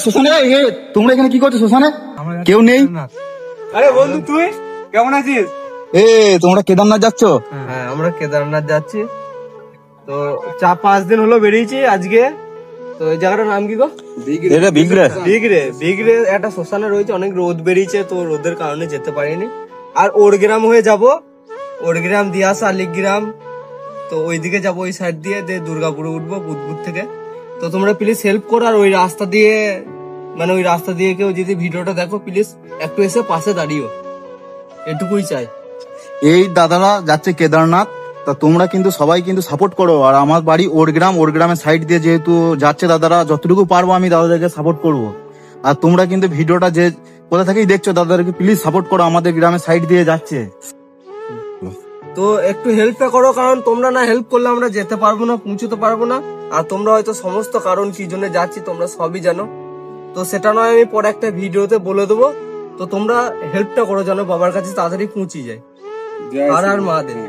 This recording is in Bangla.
শ্মশানে তোমরা এখানে কি করছো? শ্মশানে কেউ নেই? আরে বন্ধু তুই কেমন আছিস? তোমরা কেদারনাথ যাচ্ছ? হ্যাঁ আমরা কেদারনাথ যাচ্ছি। তো 4-5 দিন হলো বেরিয়েছি আজকে। তো এই জায়গাটার নাম কি গো? বিগড়ে একটা শ্মশানে রয়েছে, অনেক রোদ বেরিয়েছে তো রোদের কারণে যেতে পারিনি। আর ওরগ্রাম হয়ে যাব, ওরগ্রাম দিয়াস শালিগ্রাম, তো ওইদিকে যাবো, ওই সাইড দিয়ে দুর্গাপুরে উঠবো বুধপুর থেকে। তো তোমরা প্লিজ হেল্প করো, আর ওই রাস্তা দিয়ে মানে ওই রাস্তা দিয়ে কেউ যদি ভিডিওটা দেখো প্লিজ একটু এসে পাশে দাঁড়িও, এটুকুই চাই। এই দাদারা যাচ্ছে কেদারনাথ, তা তোমরা কিন্তু সবাই কিন্তু সাপোর্ট করো। আর আমার বাড়ি ওরগ্রাম, ওরগ্রামের সাইড দিয়ে যেহেতু যাচ্ছে দাদারা, যতটুকু পারবো আমি দাদাদেরকে সাপোর্ট করব। আর তোমরা কিন্তু ভিডিওটা যে কোথা থেকেই দেখছো দাদাদেরকে প্লিজ সাপোর্ট করো, আমাদের গ্রামের সাইড দিয়ে যাচ্ছে। তো একটু হেল্পটা করো, কারণ তোমরা না হেল্প করলে আমরা যেতে পারবো না, পৌঁছতে পারবো না। আর তোমরা হয়তো সমস্ত কারণ কি জন্য যাচ্ছি তোমরা সবই জানো, তো সেটা নয় আমি পরে একটা ভিডিওতে বলে দেবো। তো তোমরা হেল্পটা করো যেন বাবার কাছে তাড়াতাড়ি পৌঁছে যায়। আর মা দেন।